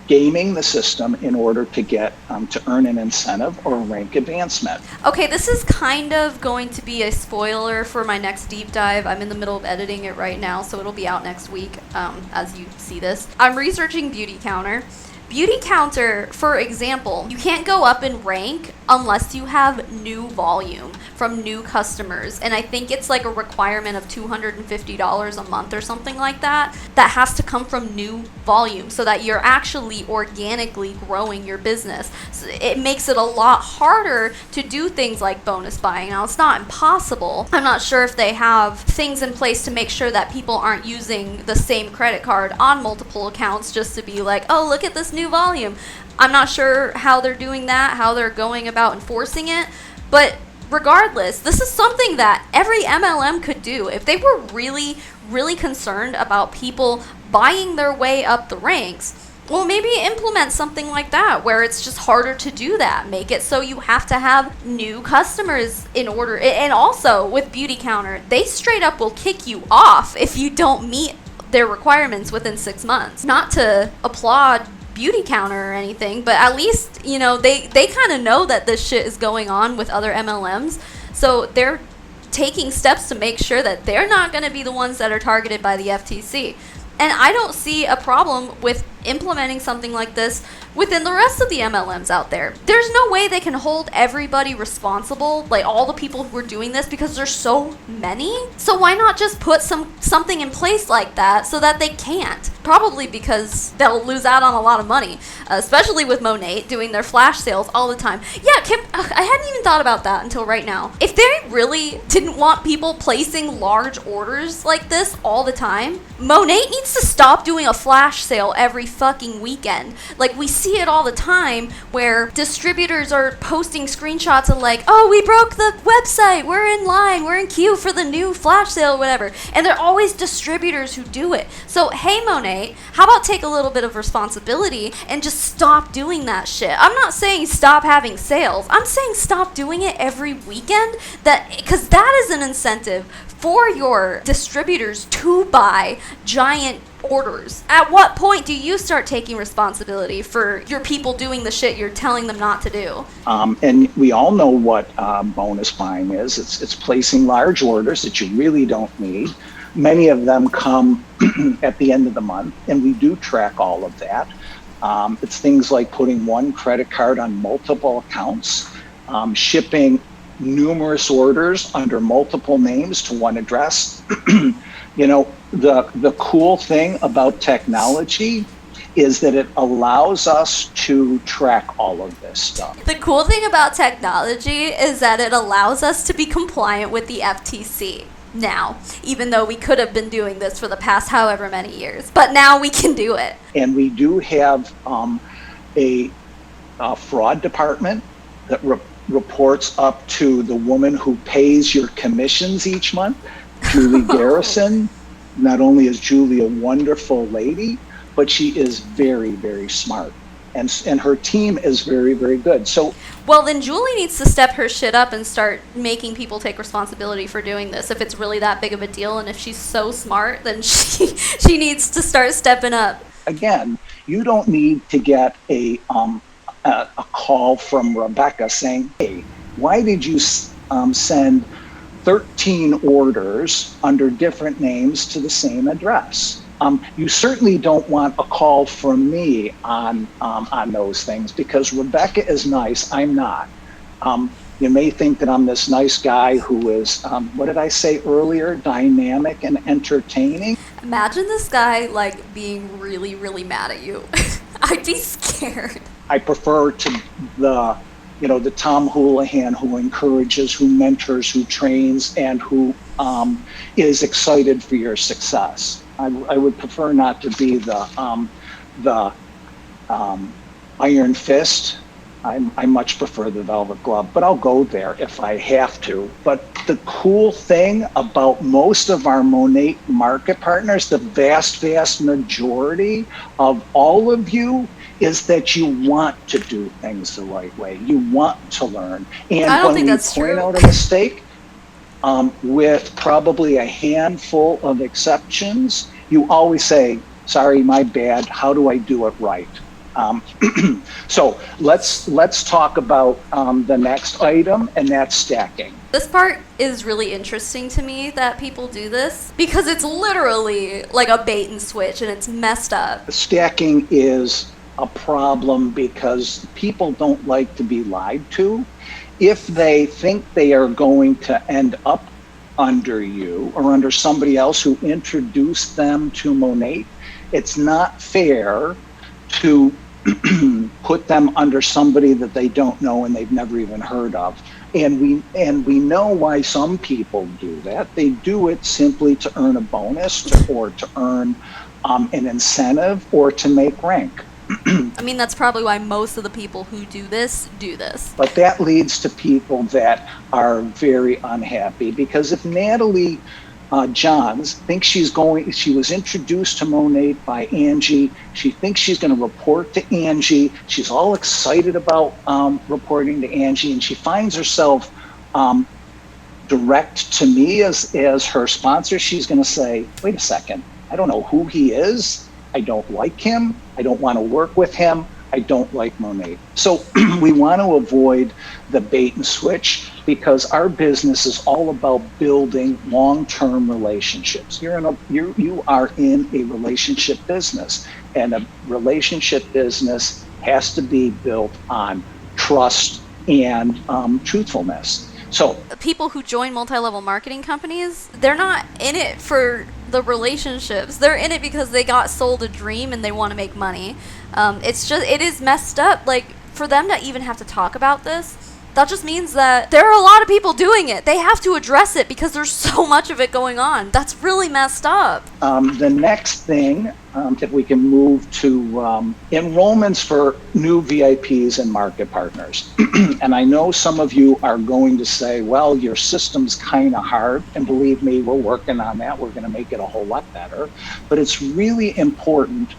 gaming the system in order to get to earn an incentive or a rank advancement. Okay, this is kind of going to be a spoiler for my next deep dive. I'm in the middle of editing it right now, so it'll be out next week as you see this. I'm researching Beauty Counter. Beauty Counter, for example, you can't go up in rank unless you have new volume from new customers. And I think it's like a requirement of $250 a month or something like that. That has to come from new volume so that you're actually organically growing your business. So it makes it a lot harder to do things like bonus buying. Now, it's not impossible. I'm not sure if they have things in place to make sure that people aren't using the same credit card on multiple accounts just to be like, oh, look at this new volume. I'm not sure how they're doing that, how they're going about enforcing it, but regardless, this is something that every MLM could do. If they were really, really concerned about people buying their way up the ranks, well, maybe implement something like that where it's just harder to do that. Make it so you have to have new customers in order. And also with Beauty Counter, they straight up will kick you off if you don't meet their requirements within 6 months. Not to applaud Beauty Counter or anything, but at least, you know, they kind of know that this shit is going on with other MLMs, so they're taking steps to make sure that they're not going to be the ones that are targeted by the FTC. And I don't see a problem with implementing something like this within the rest of the MLMs out there. There's no way they can hold everybody responsible, like all the people who are doing this, because there's so many. So why not just put something in place like that so that they can't? Probably because they'll lose out on a lot of money, especially with Monet doing their flash sales all the time. Yeah, Kim, I hadn't even thought about that until right now. If they really didn't want people placing large orders like this all the time, Monet needs to stop doing a flash sale every fucking weekend. Like, we see it all the time where distributors are posting screenshots of like, oh, we broke the website, we're in line, we're in queue for the new flash sale, whatever. And they're always distributors who do it. So, hey, Monet, how about take a little bit of responsibility and just stop doing that shit? I'm not saying stop having sales. I'm saying stop doing it every weekend, because that is an incentive for your distributors to buy giant orders. At what point do you start taking responsibility for your people doing the shit you're telling them not to do? And we all know what bonus buying is. It's placing large orders that you really don't need. Many of them come at the end of the month, and we do track all of that. It's things like putting one credit card on multiple accounts, shipping numerous orders under multiple names to one address. You know, the cool thing about technology is that it allows us to track all of this stuff. The cool thing about technology is that it allows us to be compliant with the FTC now, even though we could have been doing this for the past however many years, but now we can do it. And we do have a fraud department that reports up to the woman who pays your commissions each month, Julie Garrison. Not only is Julie a wonderful lady, but she is very, very smart. And her team is very, very good. So, well, then Julie needs to step her shit up and start making people take responsibility for doing this. If it's really that big of a deal, and if she's so smart, then she needs to start stepping up. Again, you don't need to get a call from Rebecca saying, hey, why did you send 13 orders under different names to the same address? You certainly don't want a call from me on those things, because Rebecca is nice. I'm not. You may think that I'm this nice guy who is, what did I say earlier, dynamic and entertaining. Imagine this guy like being really, really mad at you. I'd be scared. I prefer the the Tom Houlihan who encourages, who mentors, who trains, and who is excited for your success. I would prefer not to be the iron fist. I much prefer the velvet glove, but I'll go there if I have to. But the cool thing about most of our Monet market partners, the vast majority of all of you, is that you want to do things the right way. You want to learn. And I don't when think we that's point true. out a mistake, with probably a handful of exceptions, you always say, sorry, my bad, how do I do it right? So let's talk about the next item, and that's stacking. This part is really interesting to me that people do this because it's literally like a bait and switch and it's messed up. Stacking is a problem because people don't like to be lied to. If they think they are going to end up under you or under somebody else who introduced them to Monet, it's not fair to put them under somebody that they don't know and they've never even heard of. And we know why some people do that. They do it simply to earn a bonus or to earn an incentive or to make rank. I mean, that's probably why most of the people who do this. But that leads to people that are very unhappy, because if Natalie Johns thinks she was introduced to Monet by Angie, she thinks she's going to report to Angie, she's all excited about reporting to Angie, and she finds herself direct to me as her sponsor, she's going to say, wait a second, I don't know who he is, I don't like him, I don't want to work with him, I don't like Monet. So we want to avoid the bait and switch, because our business is all about building long-term relationships. You are in a relationship business, and a relationship business has to be built on trust and truthfulness. So people who join multi-level marketing companies, they're not in it for the relationships. They're in it because they got sold a dream and they want to make money. It is messed up. Like, for them to even have to talk about this, that just means that there are a lot of people doing it. They have to address it because there's so much of it going on. That's really messed up. The next thing, if we can move to enrollments for new VIPs and market partners. And I know some of you are going to say, well, your system's kind of hard. And believe me, we're working on that. We're going to make it a whole lot better. But it's really important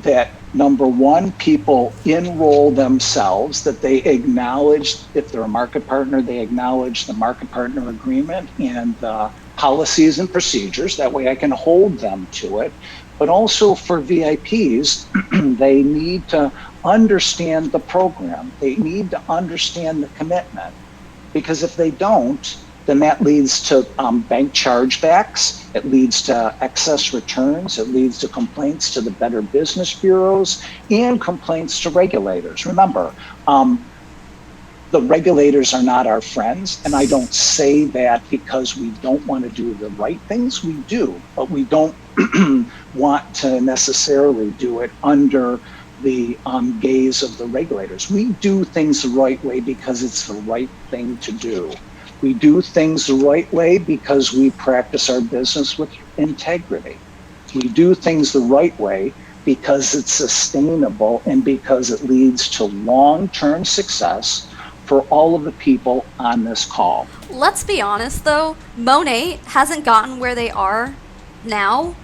that, number one, people enroll themselves, that they acknowledge, if they're a market partner, they acknowledge the market partner agreement and the policies and procedures. That way I can hold them to it. But also for VIPs, they need to understand the program. They need to understand the commitment. Because if they don't, then that leads to bank chargebacks, it leads to excess returns, it leads to complaints to the Better Business Bureaus and complaints to regulators. Remember, the regulators are not our friends, and I don't say that because we don't want to do the right things, we do, but we don't want to necessarily do it under the gaze of the regulators. We do things the right way because it's the right thing to do. We do things the right way because we practice our business with integrity. We do things the right way because it's sustainable and because it leads to long-term success for all of the people on this call. Let's be honest though, Monet hasn't gotten where they are now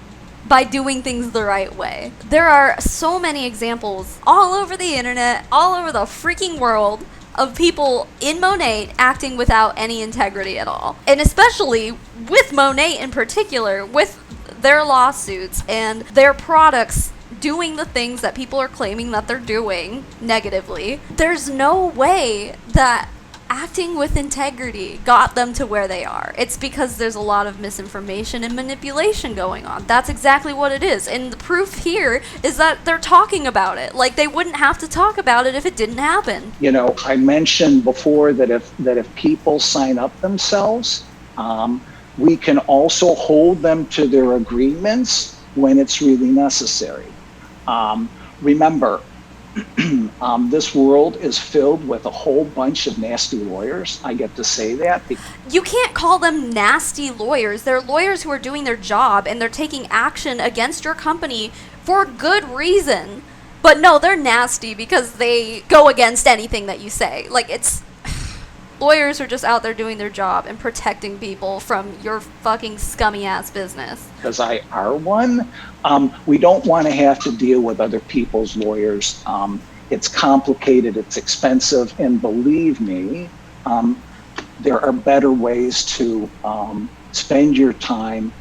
by doing things the right way. There are so many examples all over the internet, all over the freaking world, of people in Monet acting without any integrity at all. And especially with Monet in particular, with their lawsuits and their products doing the things that people are claiming that they're doing negatively. There's no way that acting with integrity got them to where they are. It's because there's a lot of misinformation and manipulation going on. That's exactly what it is. And the proof here is that they're talking about it. Like, they wouldn't have to talk about it if it didn't happen. You know, I mentioned before that if people sign up themselves, we can also hold them to their agreements when it's really necessary. Remember, This world is filled with a whole bunch of nasty lawyers. I get to say that. You can't call them nasty lawyers. They're lawyers who are doing their job and they're taking action against your company for good reason. But no, they're nasty because they go against anything that you say. Like, it's... Lawyers are just out there doing their job and protecting people from your fucking scummy ass business. Because I are one. We don't want to have to deal with other people's lawyers. It's complicated, it's expensive, and believe me, there are better ways to spend your time,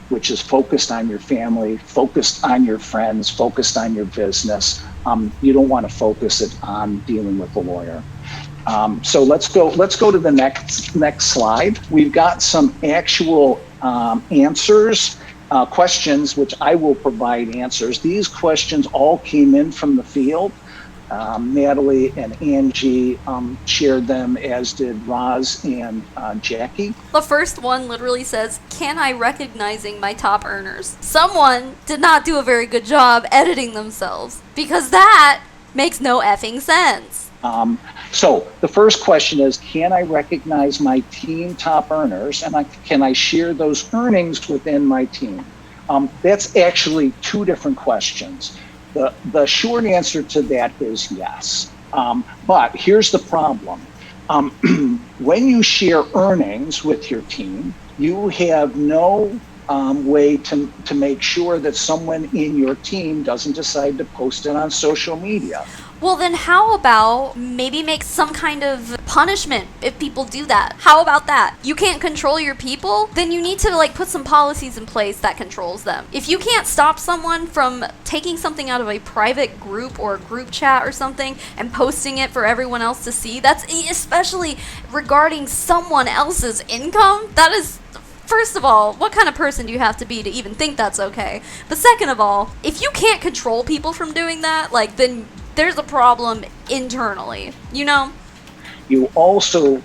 which is focused on your family, focused on your friends, focused on your business. You don't want to focus it on dealing with a lawyer. So let's go to the next slide. We've got some actual answers, questions, which I will provide answers. These questions all came in from the field. Natalie and Angie shared them, as did Roz and Jackie. The first one literally says, "Can I recognizing my top earners?" Someone did not do a very good job editing themselves, because that makes no effing sense. So the first question is, can I recognize my team top earners, and can I share those earnings within my team? That's actually two different questions. The short answer to that is yes. But here's the problem. When you share earnings with your team, you have no way to make sure that someone in your team doesn't decide to post it on social media. Well, then how about maybe make some kind of punishment if people do that? How about that? You can't control your people? Then you need to like put some policies in place that controls them. If you can't stop someone from taking something out of a private group or a group chat or something and posting it for everyone else to see, that's especially regarding someone else's income, that is... First of all, what kind of person do you have to be to even think that's okay? But second of all, if you can't control people from doing that, like, then there's a problem internally, you know? You also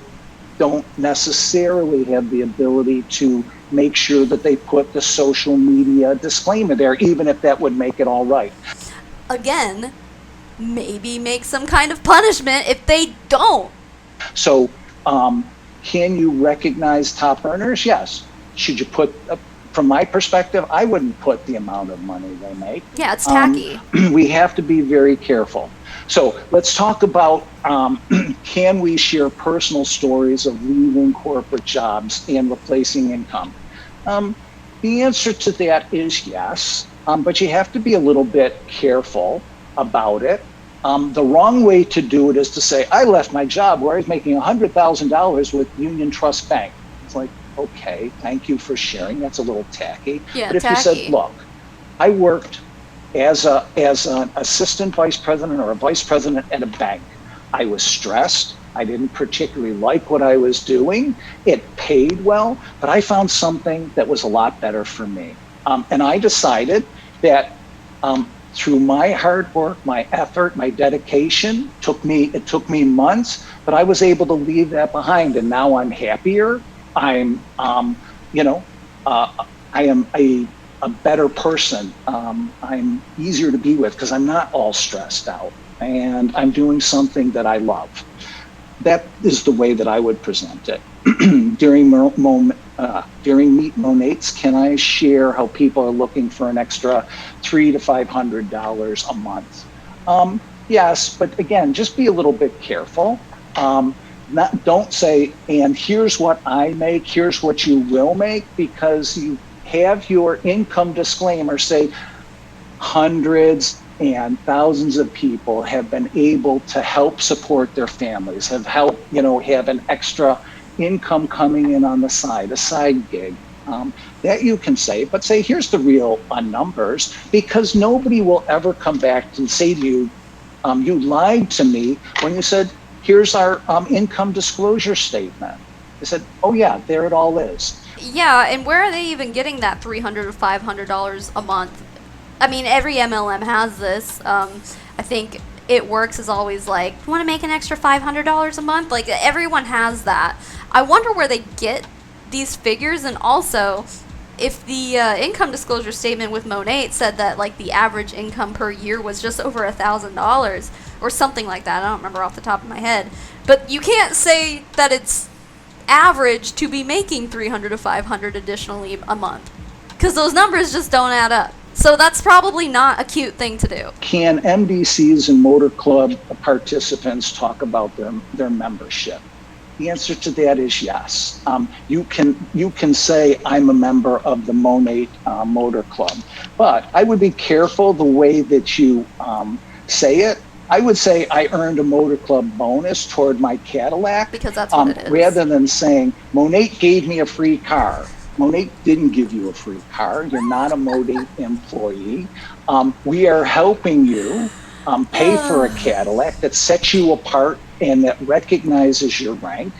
don't necessarily have the ability to make sure that they put the social media disclaimer there, even if that would make it all right. Again, maybe make some kind of punishment if they don't. So, can you recognize top earners? Yes. Should you put, from my perspective, I wouldn't put the amount of money they make. Yeah, it's tacky. We have to be very careful. So let's talk about, can we share personal stories of leaving corporate jobs and replacing income? The answer to that is yes, but you have to be a little bit careful about it. The wrong way to do it is to say, I left my job where I was making $100,000 with Union Trust Bank. It's like, okay, thank you for sharing. That's a little tacky. Yeah, but if tacky. you said, look, I worked as an assistant vice president or a vice president at a bank. I was stressed. I didn't particularly like what I was doing. It paid well, but I found something that was a lot better for me. And I decided that through my hard work, my effort, my dedication, it took me months, but I was able to leave that behind, and now I'm happier. I am a better person. I'm easier to be with because I'm not all stressed out, and I'm doing something that I love. That is the way that I would present it. During Meet Monat'S, can I share how people are looking for an extra $300 to $500 a month? Yes, but again, just be a little bit careful. Don't say, and here's what I make, here's what you will make, because you have your income disclaimer say hundreds and thousands of people have been able to help support their families, have helped, have an extra income coming in on the side, a side gig. That you can say, but say, here's the real numbers, because nobody will ever come back and say to you, you lied to me when you said, here's our income disclosure statement. They said, oh yeah, there it all is. Yeah, and where are they even getting that $300 to $500 a month? I mean, every MLM has this. I think It Works is always like, you want to make an extra $500 a month? Like, everyone has that. I wonder where they get these figures, and also, if the income disclosure statement with Monet said that like the average income per year was just over $1,000 or something like that, I don't remember off the top of my head, but you can't say that it's average to be making $300 to $500 additionally a month, because those numbers just don't add up. So that's probably not a cute thing to do. Can MDCs and motor club participants talk about their membership? The answer to that is yes. You can say I'm a member of the Monet Motor Club, but I would be careful the way that you say it. I would say I earned a motor club bonus toward my Cadillac, because that's what it is. Rather than saying Monet gave me a free car. Monet didn't give you a free car. You're not a Monet employee. We are helping you pay for a Cadillac that sets you apart and that recognizes your rank.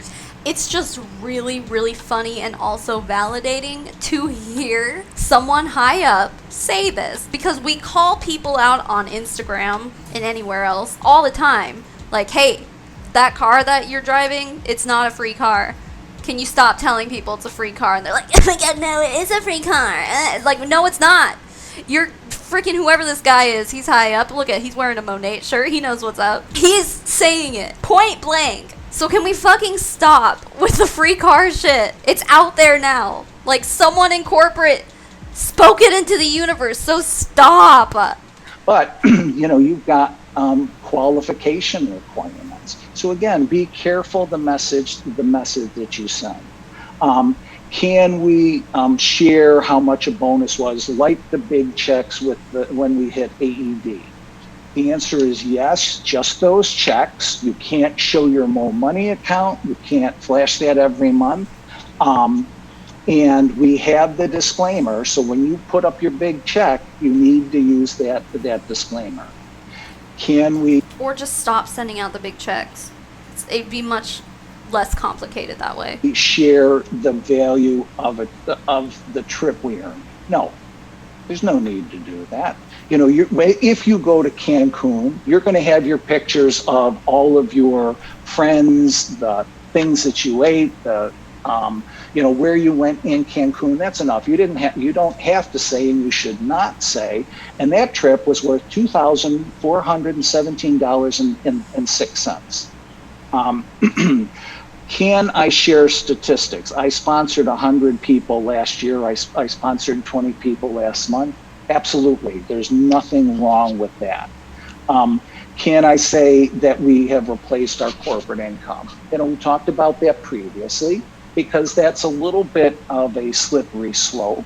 It's just really, really funny and also validating to hear someone high up say this, because we call people out on Instagram and anywhere else all the time. Like, hey, that car that you're driving, it's not a free car. Can you stop telling people it's a free car? And they're like, oh my god, no, it is a free car. Like, no, it's not. You're freaking whoever this guy is. He's high up. Look at, he's wearing a Monet shirt. He knows what's up. He's saying it point blank. So can we fucking stop with the free car shit? It's out there now. Like, someone in corporate spoke it into the universe. So stop. But, you've got qualification requirements. So again, be careful the message that you send. Can we share how much a bonus was, like the big checks when we hit AED? The answer is yes, just those checks. You can't show your Mo Money account. You can't flash that every month. And we have the disclaimer. So when you put up your big check, you need to use that disclaimer. Can we? Or just stop sending out the big checks. It'd be much less complicated that way. Share the value of the trip we earn? No, there's no need to do that. If you go to Cancun, you're going to have your pictures of all of your friends, the things that you ate, where you went in Cancun. That's enough. You don't have to say, and you should not say. And that trip was worth $2,417.06. Can I share statistics? I sponsored 100 people last year. I sponsored 20 people last month. Absolutely. There's nothing wrong with that. Can I say that we have replaced our corporate income? We talked about that previously, because that's a little bit of a slippery slope,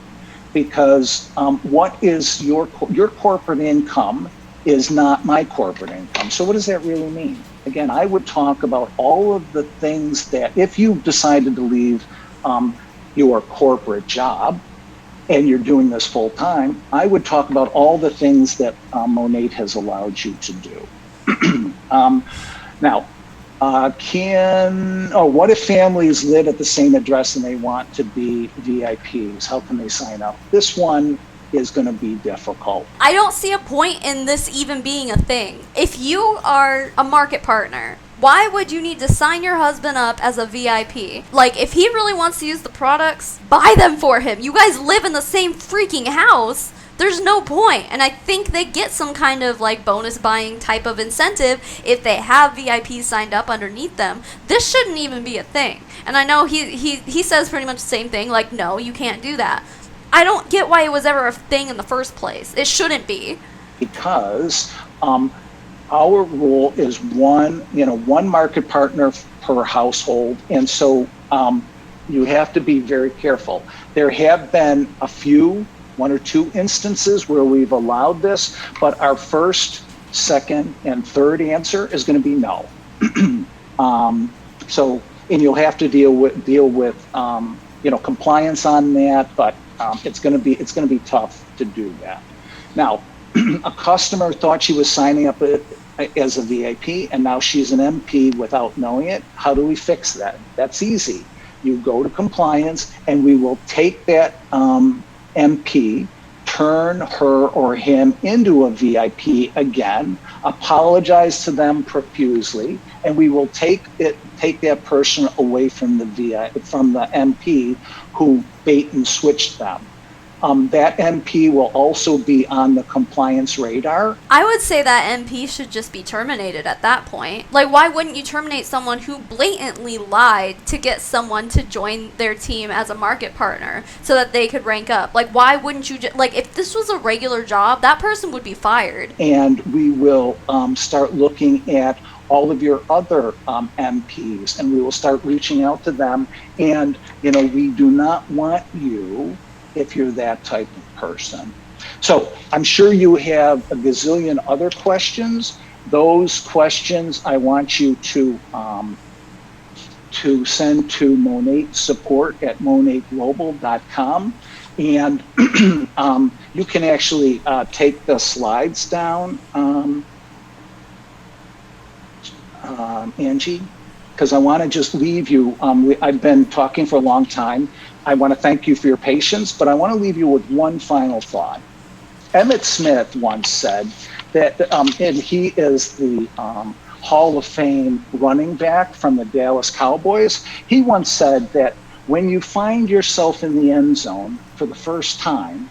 because what is your corporate income is not my corporate income. So what does that really mean? Again, I would talk about all of the things that, if you decided to leave your corporate job and you're doing this full time, I would talk about all the things that Monet has allowed you to do. Now, what if families live at the same address and they want to be VIPs? How can they sign up? This one is going to be difficult. I don't see a point in this even being a thing. If you are a market partner, why would you need to sign your husband up as a VIP? Like, if he really wants to use the products, buy them for him. You guys live in the same freaking house. There's no point. And I think they get some kind of like bonus buying type of incentive if they have VIPs signed up underneath them. This shouldn't even be a thing. And I know he says pretty much the same thing, like, no, you can't do that. I don't get why it was ever a thing in the first place. It shouldn't be. Because our rule is one market partner per household. And so you have to be very careful. There have been one or two instances where we've allowed this, but our first, second, and third answer is going to be no. And you'll have to deal with compliance on that, but it's going to be tough to do that. Now, a customer thought she was signing up as a VIP, and now she's an MP without knowing it. How do we fix that? That's easy. You go to compliance, and we will take that MP, turn her or him into a VIP again, apologize to them profusely, and we will take that person away from the MP who bait and switched them. That MP will also be on the compliance radar. I would say that MP should just be terminated at that point. Like, why wouldn't you terminate someone who blatantly lied to get someone to join their team as a market partner so that they could rank up? Like, why wouldn't you like, if this was a regular job, that person would be fired. And we will start looking at all of your other MPs, and we will start reaching out to them. And, you know, we do not want you if you're that type of person. So I'm sure you have a gazillion other questions. Those questions I want you to send to Monet support at monetglobal.com. And you can actually take the slides down, Angie, because I want to just leave you. I've been talking for a long time. I want to thank you for your patience, but I want to leave you with one final thought. Emmitt Smith once said that, and he is the Hall of Fame running back from the Dallas Cowboys. He once said that when you find yourself in the end zone for the first time,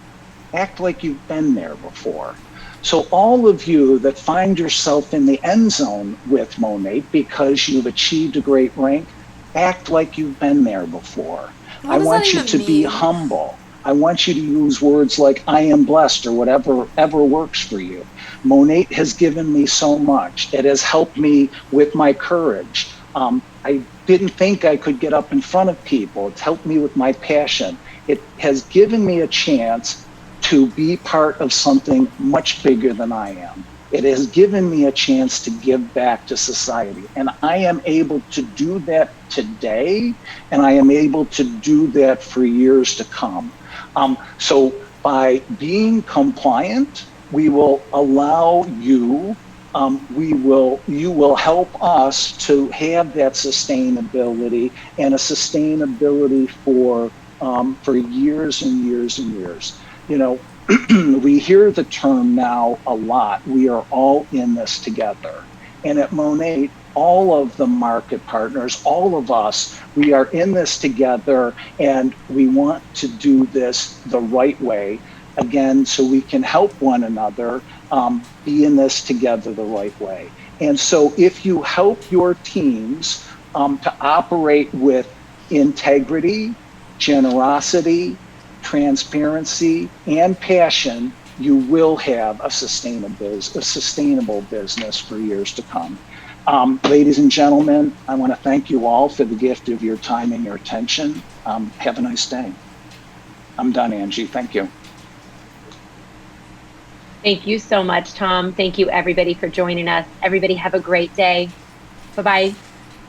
act like you've been there before. So all of you that find yourself in the end zone with Monet because you've achieved a great rank, act like you've been there before. I want you to be humble. I want you to use words like I am blessed or whatever works for you. Monet has given me so much. It has helped me with my courage. I didn't think I could get up in front of people. It's helped me with my passion. It has given me a chance to be part of something much bigger than I am. It has given me a chance to give back to society. And I am able to do that today, and I am able to do that for years to come. So by being compliant, we will allow you, you will help us to have that sustainability, and a sustainability for years and years and years. You know, we hear the term now a lot. We are all in this together. And at Monet, all of the market partners, all of us, we are in this together, and we want to do this the right way, again, so we can help one another be in this together the right way. And so if you help your teams to operate with integrity, generosity, transparency, and passion, you will have a sustainable business for years to come. Ladies and gentlemen, I want to thank you all for the gift of your time and your attention. Have a nice day. I'm done, Angie. Thank you. Thank you so much, Tom. Thank you, everybody, for joining us. Everybody have a great day. Bye-bye.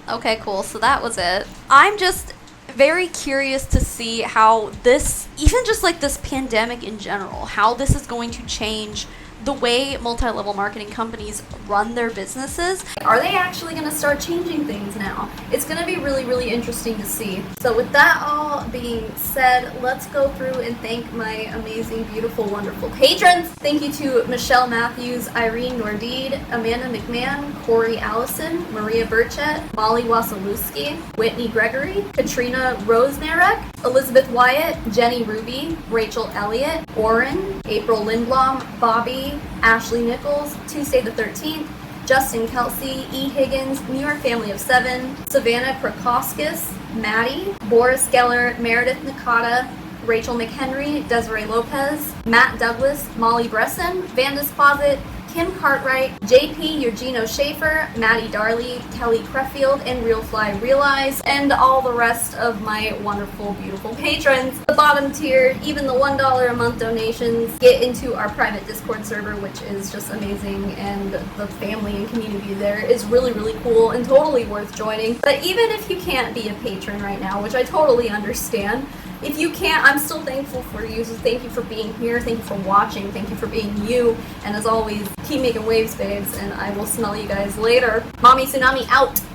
Okay, cool. So that was it. I'm just very curious to see how this, even just like this pandemic in general, how this is going to change the way multi-level marketing companies run their businesses. Are they actually going to start changing things now? It's going to be really, really interesting to see. So with that all being said, let's go through and thank my amazing, beautiful, wonderful patrons. Thank you to Michelle Matthews, Irene Nordid, Amanda McMahon, Corey Allison, Maria Burchett, Molly Wasilewski, Whitney Gregory, Katrina Rosenarek, Elizabeth Wyatt, Jenny Ruby, Rachel Elliott, Oren, April Lindblom, Bobby, Ashley Nichols, Tuesday the 13th, Justin Kelsey, E. Higgins, New York Family of 7, Savannah Krakoskis, Maddie, Boris Geller, Meredith Nakata, Rachel McHenry, Desiree Lopez, Matt Douglas, Molly Bresson, Vandis Closet, Kim Cartwright, JP Eugenio Schaefer, Maddie Darley, Kelly Creffield, and Realfly Realize, and all the rest of my wonderful, beautiful patrons. The bottom tier, even the $1 a month donations, get into our private Discord server, which is just amazing, and the family and community there is really, really cool and totally worth joining. But even if you can't be a patron right now, which I totally understand, if you can't, I'm still thankful for you. So thank you for being here. Thank you for watching. Thank you for being you. And as always, keep making waves, babes. And I will smell you guys later. Mommy Tsunami out.